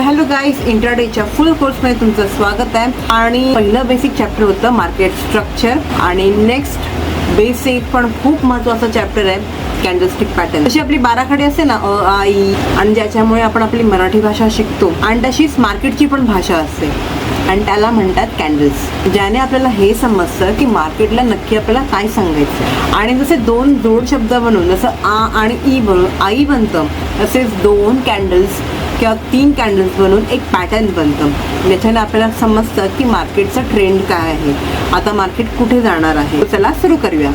Hello guys, इंट्राडेच्या फुल कोर्समध्ये तुमचं स्वागत आहे. आणि पहिलं बेसिक चॅप्टर होतं मार्केट स्ट्रक्चर आणि नेक्स्ट बेसिक पण खूप महत्त्वाचं चॅप्टर आहे कॅन्डलस्टिक पॅटर्न. जशी आपली बाराखडी असते ना अ आ इ, आणि ज्याच्यामुळे आपण आपली मराठी भाषा शिकतो आणि तशीच मार्केटची पण भाषा असते आणि त्याला म्हणतात कॅन्डल्स. ज्याने आपल्याला हे समजतं की मार्केटला नक्की आपल्याला काय सांगायचं. आणि जसे दोन जोड शब्द बनवून जसं आ आणि ई बनवून आई बनतं, तसेच दोन कॅन्डल्स किंवा तीन कॅन्डल्स बनवून एक पॅटर्न बनतं. ज्याच्याने आपल्याला समजतं की मार्केटचा ट्रेंड काय आहे, आता मार्केट कुठे जाणार आहे. चला सुरू करूया.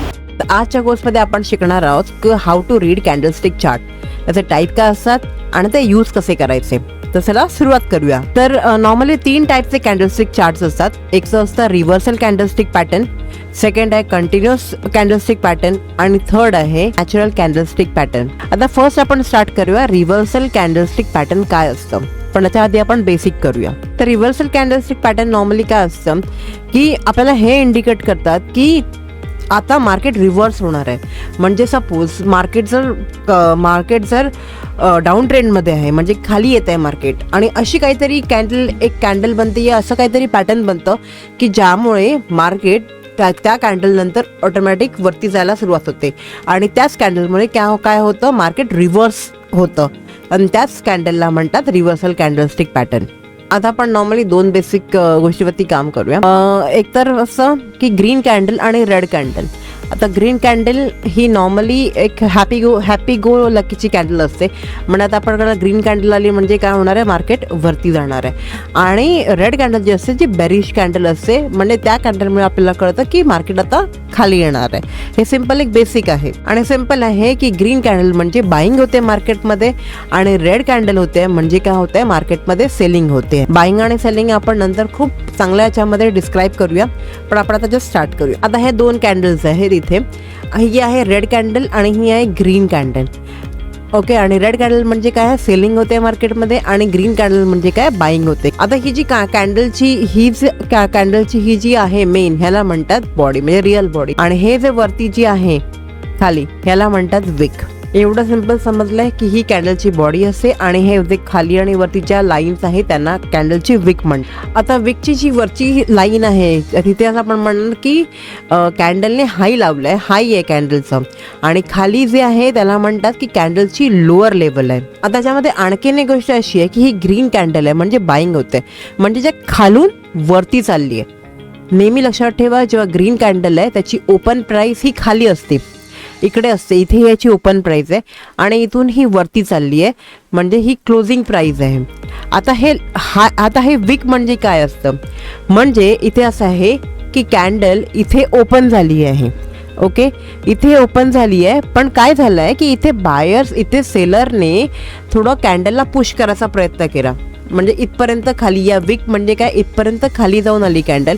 आजच्या कोर्समध्ये आपण शिकणार आहोत की how to read candlestick chart, त्याचे टाईप काय असतात आणि ते यूज कसे करायचे. तर चला सुरुवात करूया. तर नॉर्मली तीन टाईपचे कॅन्डलस्टिक चार्ट्स असतात. एक असतं रिव्हर्सल कॅन्डलस्टिक पॅटर्न, सेकंड आहे कंटिन्युअस कॅन्डलस्टिक पॅटर्न आणि थर्ड आहे नॅचरल कॅन्डलस्टिक पॅटर्न. आता फर्स्ट आपण स्टार्ट करूया रिव्हर्सल कॅन्डलस्टिक पॅटर्न काय असतं, पण त्याच्या आधी आपण बेसिक करूया. तर रिव्हर्सल कॅन्डलस्टिक पॅटर्न नॉर्मली काय असतं की आपल्याला हे इंडिकेट करतात की आता मार्केट रिव्हर्स होणार आहे. म्हणजे सपोज मार्केट जर डाऊन ट्रेंडमध्ये आहे, म्हणजे खाली येत आहे मार्केट, आणि अशी काहीतरी एक कॅन्डल बनते या असं काहीतरी पॅटर्न बनतं की ज्यामुळे मार्केट त्या कॅन्डल नंतर ऑटोमॅटिक वरती जायला सुरुवात होते आणि त्याच कॅन्डलमुळे काय होतं, मार्केट रिव्हर्स होतं आणि त्याच कॅन्डलला म्हणतात रिव्हर्सल कॅन्डलस्टिक पॅटर्न. आता आपण नॉर्मली दोन बेसिक गोष्टीवरती काम करूया. एक तर असं की ग्रीन कॅन्डल आणि रेड कॅन्डल. आता ग्रीन कॅन्डल ही नॉर्मली एक हॅपी गो लकीची कॅन्डल असते. म्हणजे आता आपण ग्रीन कॅन्डल आली म्हणजे काय होणार आहे, मार्केट वरती जाणार आहे. आणि रेड कॅन्डल जी असते जी बेरिश कॅन्डल असते, म्हणजे त्या कॅन्डलमुळे आपल्याला कळतं की मार्केट आता खाली येणार आहे. हे सिम्पल एक बेसिक आहे आणि सिम्पल आहे की ग्रीन कॅन्डल म्हणजे बाईंग होते मार्केटमध्ये आणि रेड कॅन्डल होते म्हणजे काय होते, मार्केटमध्ये सेलिंग होते. बाईंग आणि सेलिंग आपण नंतर खूप चांगल्या याच्यामध्ये डिस्क्राईब करूया, पण आपण आता जस्ट स्टार्ट करूया. आता हे दोन कॅन्डल्स आहेत इथे, ही आहे रेड कॅन्डल आणि ही आहे ग्रीन कॅन्डल. ओके, आणि रेड कॅन्डल म्हणजे काय, सेलिंग होते मार्केटमध्ये, आणि ग्रीन कॅन्डल म्हणजे काय, बाईंग होते. आता ही जी कॅन्डलची ही जी आहे मेन, ह्याला म्हणतात बॉडी, म्हणजे रिअल बॉडी. आणि हे जे वरती जी आहे खाली, ह्याला म्हणतात विक. एवढं सिंपल समजलंय की ही कॅन्डलची बॉडी असते आणि हे जे खाली आणि वरती ज्या लाईन्स आहे त्यांना कॅन्डलची विक म्हणतात. आता विकची जी वरची लाईन आहे तिथे असं आपण म्हणणार की कॅन्डलने हाय लावलंय, हाय आहे कॅन्डलचं, आणि खाली जे आहे त्याला म्हणतात की कॅन्डलची लोअर लेवल आहे. आता त्याच्यामध्ये आणखीन एक गोष्ट अशी आहे की ही ग्रीन कॅन्डल आहे म्हणजे बाईंग होते, म्हणजे जे खालून वरती चालली आहे. नेहमी लक्षात ठेवा, जेव्हा ग्रीन कॅन्डल आहे त्याची ओपन प्राइस ही खाली असते, इकडे असते, इथे याची ओपन प्राइस आहे आणि इथून ही वरती चालली आहे म्हणजे ही क्लोजिंग प्राइस आहे. आता हे विक म्हणजे काय असतं, म्हणजे इथे असं आहे की कॅन्डल इथे ओपन झाली आहे. ओके, इथे ओपन झाली आहे, पण काय झालं आहे की इथे सेलरने थोडं कॅन्डलला पुश करायचा प्रयत्न केला, म्हणजे इथपर्यंत खाली, या विक म्हणजे काय, इथपर्यंत खाली जाऊन आली कॅन्डल.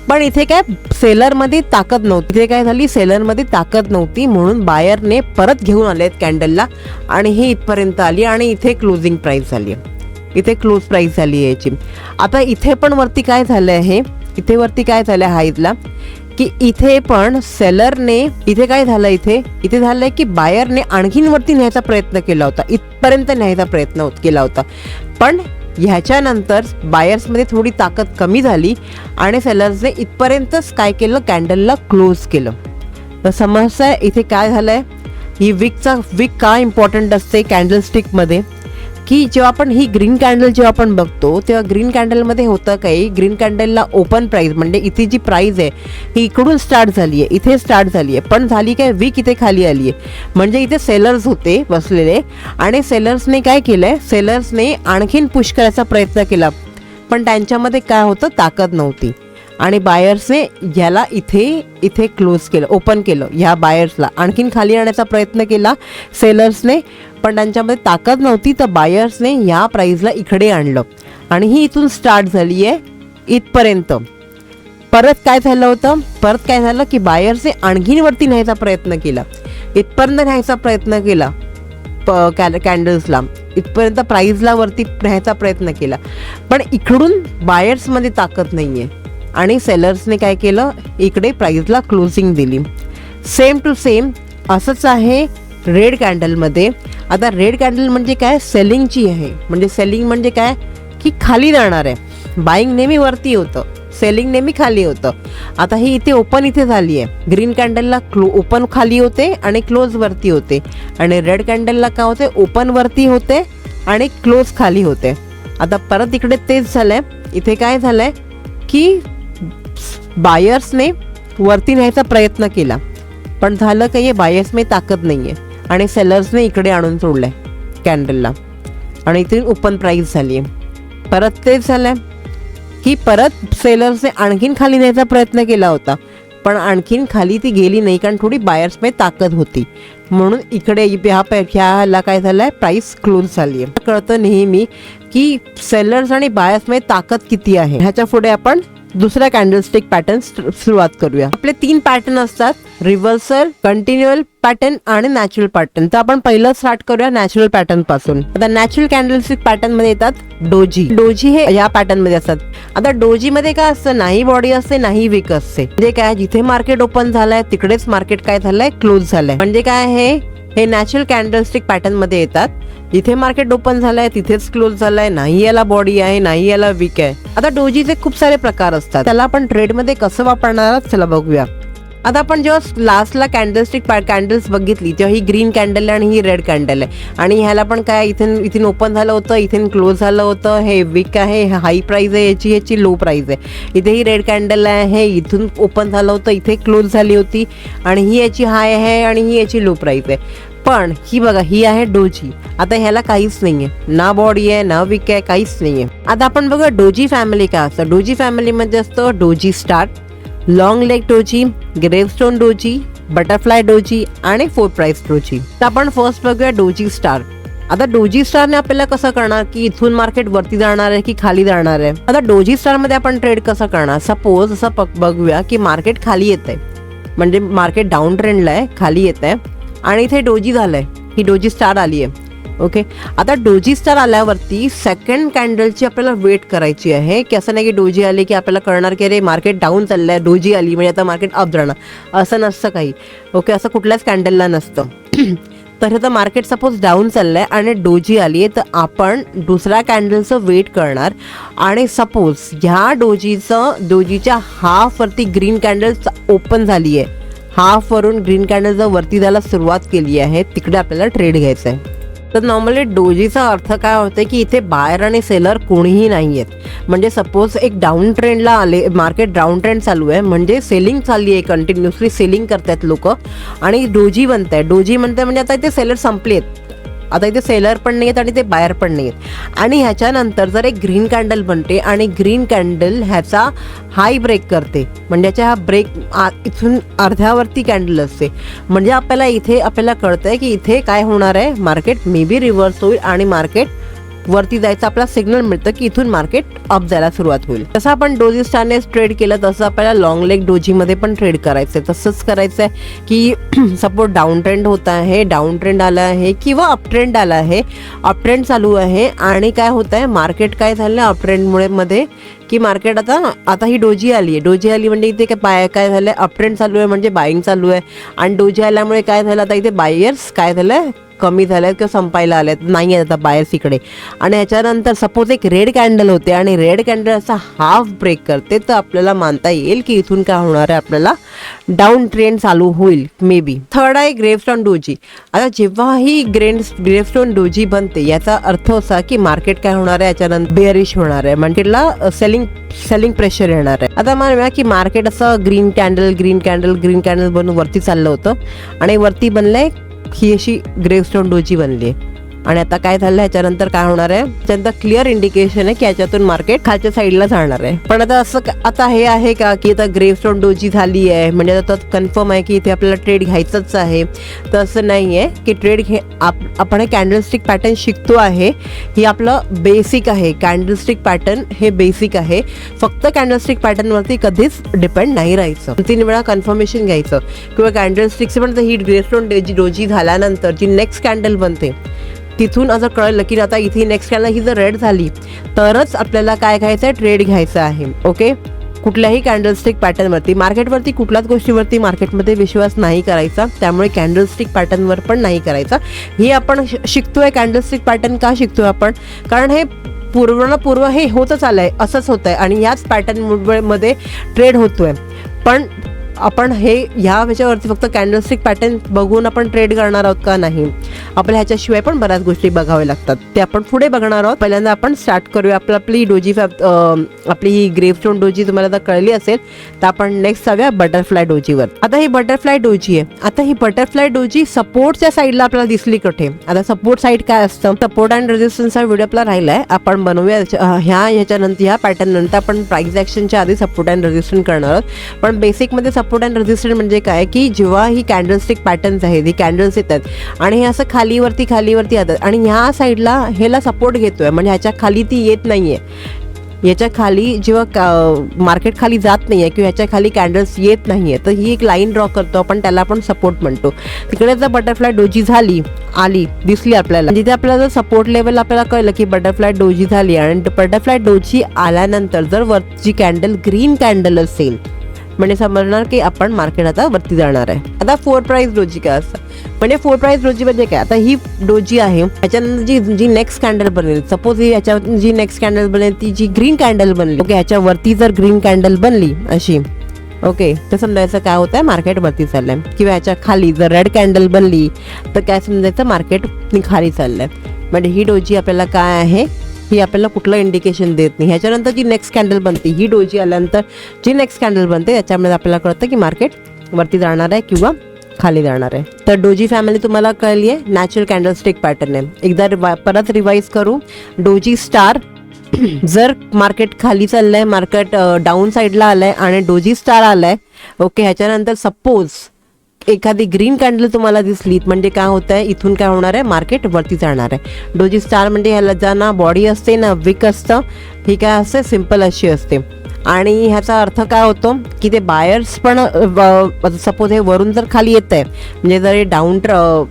पण इथे काय सेलरमध्ये ताकद नव्हती, इथे काय झाली, सेलरमध्ये ताकद नव्हती, म्हणून बायरने परत घेऊन आले कॅन्डलला आणि हे इथपर्यंत आली आणि इथे क्लोजिंग प्राइस झाली आहे, इथे क्लोज प्राइस झाली आहे याची. आता इथे पण वरती काय झालं आहे, इथे वरती काय झालं आहे हाईजला, की इथे पण सेलरने, इथे काय झालं, इथे झालंय की बायरने आणखीन वरती न्यायचा प्रयत्न केला होता, इथपर्यंत न्यायचा प्रयत्न केला होता, पण ह्याच्यानंतर बायर्समध्ये थोडी ताकद कमी झाली आणि सेलर्सने इथपर्यंतच काय केलं, कॅन्डलला क्लोज केलं. तर समस्या इथे काय झालंय, ही विक का इम्पॉर्टंट असते कॅन्डलस्टिकमध्ये, की जेव्हा आपण ही ग्रीन कॅन्डल जेव्हा आपण बघतो तेव्हा ग्रीन कॅन्डलमध्ये होतं काही, ग्रीन कॅन्डलला ओपन प्राइस, म्हणजे इथे जी प्राइस आहे ही इकडून स्टार्ट झाली आहे, इथे स्टार्ट झाली आहे, पण झाली काय, विक इथे खाली आली आहे. म्हणजे इथे सेलर्स होते बसलेले आणि सेलर्सने काय केलंय, सेलर्सने आणखीन पुश करायचा प्रयत्न केला, पण त्यांच्यामध्ये काय होतं, ताकद नव्हती, आणि बायर्सने ह्याला इथे क्लोज केलं, ओपन केलं. ह्या बायर्सला आणखीन खाली आणण्याचा प्रयत्न केला सेलर्सने, पण त्यांच्यामध्ये ताकद नव्हती, तर बायर्सने ह्या प्राइसला इकडे आणलं आणि ही इथून स्टार्ट झाली आहे इथपर्यंत. परत काय झालं की बायर्सने आणखीन वरती न्यायचा प्रयत्न केला, इथपर्यंत न्यायचा प्रयत्न केला कॅन्डल्सला, इथपर्यंत प्राइसला वरती न्यायचा प्रयत्न केला, पण इकडून बायर्समध्ये ताकद नाही आहे आणि सेलर्सने काय केलं, इकडे प्राइसला क्लोजिंग दिली. सेम टू सेम असंच आहे रेड कॅन्डलमध्ये. आता रेड कॅन्डल म्हणजे काय, सेलिंगची आहे. म्हणजे सेलिंग म्हणजे काय की खाली जाणार आहे. बाईंग नेहमी वरती होतं, सेलिंग नेहमी खाली होतं. आता ही इथे ओपन इथे झाली आहे. ग्रीन कॅन्डलला ओपन खाली होते आणि क्लोज वरती होते, आणि रेड कॅन्डलला काय होते, ओपन वरती होते आणि क्लोज खाली होते. आता परत इकडे तेच झालंय. इथे काय झालंय की बायर्सने वरती न्यायचा प्रयत्न केला, पण झालं काही, बायर्सने ताकद नाहीये आणि सेलर्सने इकडे आणून सोडलंय कॅन्डलला, आणि इथे ओपन प्राइस झाली आहे. परत तेच झालंय की परत सेलर्सने आणखीन खाली न्यायचा प्रयत्न केला होता, पण आणखीन खाली ती गेली नाही, कारण थोडी बायर्समध्ये ताकद होती. म्हणून इकडे ह्याला काय झालंय, प्राइस क्लोज झाली आहे. कळतं नेहमी की सेलर्स आणि बायर्समध्ये ताकद किती आहे. ह्याच्या पुढे आपण दुसरा कॅन्डलस्टिक पॅटर्न सुरुवात करूया. आपले 3 पॅटर्न असतात, रिव्हर्सल, कंटिन्युअल पॅटर्न आणि नॅचरल पॅटर्न. तर आपण पहिलं स्टार्ट करूया नॅचरल पॅटर्न पासून. आता नॅचरल कॅन्डलस्टिक पॅटर्न मध्ये येतात डोजी. डोजी हे या पॅटर्न मध्ये असतात. आता डोजी मध्ये काय असतं, नाही बॉडी असते नाही विक असते. म्हणजे काय, जिथे मार्केट ओपन झालंय तिकडेच मार्केट काय झालंय, क्लोज झालंय. म्हणजे काय, हे नॅचरल कॅन्डलस्टिक पॅटर्न मध्ये येतात. जिथे मार्केट ओपन झालंय तिथेच क्लोज झालंय, नाही याला बॉडी आहे नाही याला वीक आहे. आता डोजीचे खूप सारे प्रकार असतात, त्याला आपण ट्रेड मध्ये कसं वापरणार आहोत चला बघूया. आता आपण जेव्हा लास्टला कॅन्डलस्टिक कॅन्डल्स बघितली तेव्हा ही ग्रीन कॅन्डल आहे आणि ही रेड कॅन्डल आहे, आणि ह्याला पण काय इथून ओपन झालं होतं, इथून क्लोज झालं होतं. हे वीक आहे, हाई प्राइस आहे याची लो प्राइस आहे. इथे ही रेड कॅन्डल आहे, इथून ओपन झालं होतं, इथे क्लोज झाली होती, आणि ही याची हाय आहे आणि ही याची लो प्राइस आहे. पण ही बघा, ही आहे डोजी. आता ह्याला काहीच नाहीये, ना बॉडी आहे ना वीक आहे, काहीच नाहीये. आता आपण बघा डोजी फॅमिली काय असतं. डोजी फॅमिलीमध्ये असतं doji star, long leg doji, gravestone doji, butterfly doji आणि 4 प्राइस डोजी. तर आपण फर्स्ट बघूया डोजी स्टार. आता डोजी स्टारने आपल्याला कसं करणार की इथून मार्केट वरती जाणार आहे की खाली जाणार आहे. आता डोजी स्टार मध्ये आपण ट्रेड कसं करणार, सपोज असं बघूया की मार्केट खाली येत आहे, म्हणजे मार्केट डाऊन ट्रेंडला आहे, खाली येत आहे, आणि इथे डोजी झालंय, ही डोजी स्टार आली आहे. ओके, आता डोजी स्टार आल्यावरती सेकंड कॅन्डलची आपल्याला वेट करायची आहे, की असं नाही की डोजी आली की आपल्याला कळणार की अरे मार्केट डाऊन चाललंय, डोजी आली म्हणजे आता मार्केट अप जाणार, असं नसतं काही. ओके, असं कुठल्याच कॅन्डलला नसतं. तर आता मार्केट सपोज डाऊन चाललंय आणि डोजी आली आहे, तर आपण दुसऱ्या कॅन्डलचं वेट करणार, आणि सपोज ह्या डोजीच्या हाफवरती ग्रीन कॅन्डल ओपन झाली आहे, हाफ वरून ग्रीन कॅन्डल जर वरती जायला सुरुवात केली आहे, तिकडे आपल्याला ट्रेड घ्यायचा आहे. तर नॉर्मली डोजीचा अर्थ काय होते की इथे बायर आणि सेलर कोणीही नाही आहेत. म्हणजे सपोज एक डाऊन ट्रेंडला आले, मार्केट डाऊन ट्रेंड चालू आहे, म्हणजे सेलिंग चालली आहे, कंटिन्युअसली सेलिंग करतात लोक, आणि डोजी बनताय. डोजी म्हणते म्हणजे आता इथे सेलर संपलेत, आता इथे सेलर पण नाही आहेत आणि ते बायर पण नाही आहेत. आणि ह्याच्यानंतर जर एक ग्रीन कॅन्डल बनते आणि ग्रीन कॅन्डल ह्याचा हाय ब्रेक करते, म्हणजे ह्याच्या हा ब्रेक इथून अर्ध्यावरती कॅन्डल असते, म्हणजे आपल्याला कळतंय की इथे काय होणार आहे, मार्केट मे बी रिव्हर्स होईल आणि मार्केट वरती जायचं आपला सिग्नल मिळतं की इथून मार्केट अप जायला सुरुवात होईल. तसं आपण डोजी स्टारने ट्रेड केलं तसं आपल्याला लॉंग लेग डोजीमध्ये पण ट्रेड करायचंय. तसंच करायचंय की सपोज डाऊन ट्रेंड होत आहे, डाऊन ट्रेंड आला आहे किंवा अप ट्रेंड आला आहे, अप ट्रेंड चालू आहे, आणि काय होत आहे, मार्केट काय झालं अप ट्रेंडमुळे मध्ये की मार्केट आता ही डोजी आली आहे. डोजी आली म्हणजे इथे काय झालंय, अप ट्रेंड चालू आहे म्हणजे बाईंग चालू आहे, आणि डोजी आल्यामुळे काय झालं, आता इथे बायर्स काय झालंय, कमी झाल्यात किंवा संपायला आल्यात, नाही आहेत आता बायर्स इकडे. आणि ह्याच्यानंतर सपोज एक रेड कॅन्डल होते आणि रेड कॅन्डल असा हाफ ब्रेक करते, तर आपल्याला मानता येईल की इथून काय होणार आहे, आपल्याला डाऊन ट्रेंड चालू होईल मे बी. थर्ड आहे ग्रेवस्टोन डोजी. आता जेव्हा ही ग्रेवस्टोन डोजी बनते याचा अर्थ असा की मार्केट काय होणार आहे, याच्यानंतर बेअरिश होणार आहे, मार्केटला सेलिंग प्रेशर येणार आहे. आता मानूया की मार्केट असं ग्रीन कॅन्डल बनून वरती चाललं होतं, आणि वरती बनलंय ही अशी ग्रेवस्टोन डोजी बनली आहे, आणि आता काय झालं, ह्याच्यानंतर काय होणार आहे, त्यानंतर क्लिअर इंडिकेशन आहे की याच्यातून मार्केट खालच्या साईडला जाणार आहे. पण आता हे आहे का की आता ग्रेवस्टोन डोजी झाली आहे म्हणजे आता कन्फर्म आहे की इथे आपल्याला ट्रेड घ्यायचंच आहे, तर असं नाही आहे की ट्रेड आपण हे कॅन्डलस्टिक पॅटर्न शिकतो आहे, ही आपलं बेसिक आहे. कॅन्डलस्टिक पॅटर्न हे बेसिक आहे, फक्त कॅन्डलस्टिक पॅटर्नवरती कधीच डिपेंड नाही राहायचं, 3 वेळा कन्फर्मेशन घ्यायचं. किंवा कॅन्डलस्टिक्स पण ही ग्रेवस्टोन डोजी झाल्यानंतर जी नेक्स्ट कॅन्डल बनते तिथून असं कळलं की आता इथे नेक्स्ट कॅन्डल ही जर रेड झाली तरच आपल्याला काय घ्यायचं आहे, ट्रेड घ्यायचं आहे. ओके, कुठल्याही कॅन्डलस्टिक पॅटर्नवरती, मार्केटवरती कुठल्याच गोष्टीवरती मार्केटमध्ये विश्वास नाही करायचा, त्यामुळे कॅन्डलस्टिक पॅटर्नवर पण नाही करायचा. हे आपण शिकतोय. कॅन्डलस्टिक पॅटर्न का शिकतोय आपण, कारण हे पूर्व हे होतच आलंय, असंच होतंय आणि याच पॅटर्न मध्ये ट्रेड होतोय. पण आपण ह्याच्यावरती फक्त कॅन्डलस्टिक पॅटर्न बघून आपण ट्रेड करणार आहोत का? नाही. आपल्या ह्याच्याशिवाय पण बऱ्याच गोष्टी बघाव्या लागतात, ते आपण पुढे बघणार आहोत. पहिल्यांदा आपण स्टार्ट करूया आपली डोजी आपली ही ग्रेवस्टोन डोजी तुम्हाला आता कळली असेल, तर आपण नेक्स्ट जाऊया बटरफ्लाय डोजीवर. आता ही बटरफ्लाय डोजी आहे. आता ही बटरफ्लाय डोजी सपोर्टच्या साईडला आपल्याला दिसली कुठे? आता सपोर्ट साईड काय असतं? सपोर्ट अँड रेजिस्टन्सचा व्हिडिओ आपला राहिलाय, आपण बनवूया ह्याच्यानंतर ह्या पॅटर्न नंतर आपण प्राइस ऍक्शनच्या आधी सपोर्ट अँड रेजिस्टन्स करणार आहोत. पण बेसिकमध्ये सपोर्ट अँड रेजिस्टन्स म्हणजे काय की जेव्हा ही कॅन्डलस्टिक पॅटर्न्स आहेत, ही कॅन्डल्स येतात आणि हे असं खालीवरती येतात आणि ह्या साईडला ह्याला सपोर्ट घेतोय, म्हणजे ह्याच्या खाली ती येत नाहीये. याच्या खाली जेव्हा मार्केट खाली जात नाहीये किंवा ह्याच्या खाली कॅन्डल्स येत नाहीये, तर ही एक लाईन ड्रॉ करतो आपण, त्याला आपण सपोर्ट म्हणतो. तिकडे जर बटरफ्लाय डोजी दिसली आपल्याला, जिथे आपल्याला जर सपोर्ट लेवल आपल्याला कळलं की बटरफ्लाय डोजी झाली आणि बटरफ्लाय डोजी आल्यानंतर जर वरची कॅन्डल ग्रीन कॅन्डल असेल, म्हणजे समजणार की आपण मार्केट आता वरती जाणार आहे. आता 4 प्राइस डोजी काय असतं? म्हणजे 4 प्राइस डोजी म्हणजे काय? आता ही डोजी आहे, याच्यानंतर जी नेक्स्ट कॅन्डल बनेल, सपोज ही याच्या जी नेक्स्ट कॅन्डल बनेल ती जी ग्रीन कॅन्डल बनली, ओके, ह्याच्यावरती जर ग्रीन कॅन्डल बनली अशी, ओके, तर समजायचं काय होत आहे? मार्केट वरती चाललंय. किंवा याच्या खाली जर रेड कॅन्डल बनली तर काय समजायचं? मार्केट खाली चाललंय. म्हणजे ही डोजी आपल्याला काय आहे? ही आपल्याला कुठलं इंडिकेशन देत नाही. ह्याच्यानंतर जी नेक्स्ट कॅन्डल बनते, ही डोजी आल्यानंतर जी नेक्स्ट कॅन्डल बनते, त्याच्यामध्ये आपल्याला कळतं की मार्केट वरती जाणार आहे किंवा खाली जाणार आहे. तर डोजी फॅमिली तुम्हाला कळली आहे, नॅचरल कॅन्डलस्टिक पॅटर्न आहे. एकदा परत रिवाइज करू. डोजी स्टार, जर मार्केट खाली चाललंय, मार्केट डाऊन साईडला आलंय आणि डोजी स्टार आलाय, ओके, ह्याच्यानंतर सपोज एखादी ग्रीन कॅन्डल तुम्हाला दिसली, म्हणजे काय होत आहे? इथून काय होणार आहे? मार्केट वरती जाणार आहे. डोजी स्टार म्हणजे ह्याला ज्या ना बॉडी असते ना विक असतं, ही काय असते? सिम्पल अशी असते. आणि ह्याचा अर्थ काय होतो की ते बायर्स पण सपोज हे वरून जर खाली येत आहे, म्हणजे जर हे डाऊन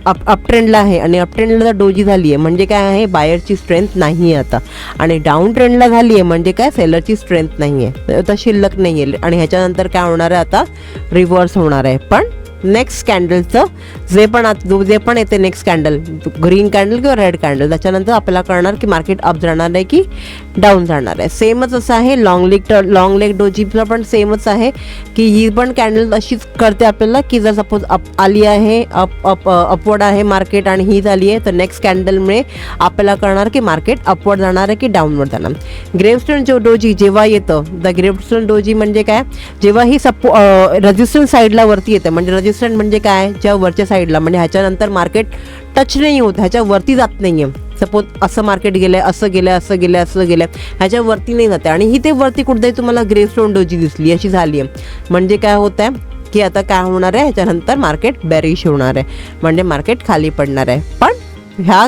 अप ट्रेंडला आहे आणि अप ट्रेंडला जर डोजी झाली आहे, म्हणजे काय आहे? बायरची स्ट्रेंथ नाही आहे आता. आणि डाऊन ट्रेंडला झाली आहे म्हणजे काय? सेलरची स्ट्रेंथ नाही आहे, आता शिल्लक नाही आहे. आणि ह्याच्यानंतर काय होणार आहे? आता रिव्हर्स होणार आहे. पण नेक्स्ट कॅन्डलचं जे पण येते नेक्स्ट कॅन्डल, ग्रीन कॅन्डल किंवा रेड कॅन्डल, त्याच्यानंतर आपल्याला कळणार की मार्केट अप जाणार आहे की डाऊन जाणार आहे. सेमच असं आहे लॉंग लेग डोजीला पण सेमच आहे की ही पण कॅन्डल अशीच करते आपल्याला की जर सपोज आली आहे, अपवर्ड आहे मार्केट आणि ही झाली आहे, तर नेक्स्ट कॅन्डलमुळे आपल्याला कळणार की मार्केट अपवर्ड जाणार आहे की डाऊनवर्ड जाणार. ग्रेवस्टोन डोजी जेव्हा येतं, द ग्रेवस्टोन डोजी म्हणजे काय? जेव्हा ही रेजिस्टन्स साईडला वरती येते, म्हणजे रेजिस्टन्स म्हणजे काय? ज्या वरच्या साईडला, म्हणजे ह्याच्यानंतर मार्केट टच नाही होत, ह्याच्या वरती जात नाहीये. सपोज असं मार्केट गेलंय, असं गेलंय, ह्याच्या वरती नाही जाते. आणि ही ते वरती कुठेतरी तुम्हाला ग्रेवस्टोन डोजी दिसली, अशी झाली आहे, म्हणजे काय होत आहे की आता काय होणार आहे? ह्याच्यानंतर मार्केट बेरिश होणार आहे, म्हणजे मार्केट खाली पडणार आहे. पण ह्या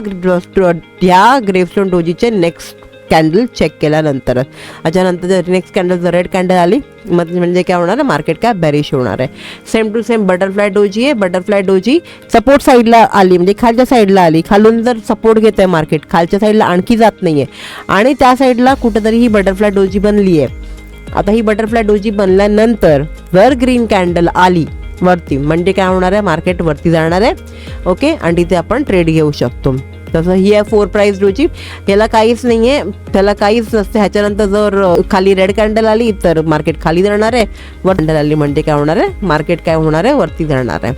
ग्रेवस्टोन डोजीचे नेक्स्ट कॅन्डल चेक केल्यानंतर, त्याच्यानंतर जर नेक्स्ट कॅन्डल जर रेड कॅन्डल आली, म्हणजे काय होणार आहे? मार्केट काय बेरिश होणार आहे. Same to same butterfly doji आहे. बटरफ्लाय डोजी सपोर्ट साईडला आली, म्हणजे खालच्या साईडला आली, खालून जर सपोर्ट घेत आहे मार्केट, खालच्या साईडला आणखी जात नाहीये आणि त्या साईडला कुठेतरी ही बटरफ्लाय डोजी बनली आहे. आता ही बटरफ्लाय डोजी बनल्यानंतर जर ग्रीन कॅन्डल आली वरती, म्हणजे काय होणार आहे? मार्केट वरती जाणार आहे, ओके, आणि तिथे आपण ट्रेड घेऊ शकतो. तसं ही आहे 4 प्राइस डोजी. याला काहीच नाही आहे, त्याला काहीच नसते. ह्याच्यानंतर जर खाली रेड कॅन्डल आली तर मार्केट खाली जाणार आहे, वर कॅन्डल आली म्हणजे काय होणार आहे? मार्केट काय होणार आहे? वरती जाणार आहे.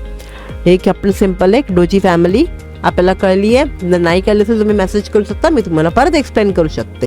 हे एक आपलं सिम्पल एक डोजी फॅमिली आपल्याला कळली आहे. जर नाही कळली तर तुम्ही मेसेज करू शकता, मी तुम्हाला परत एक्सप्लेन करू शकते.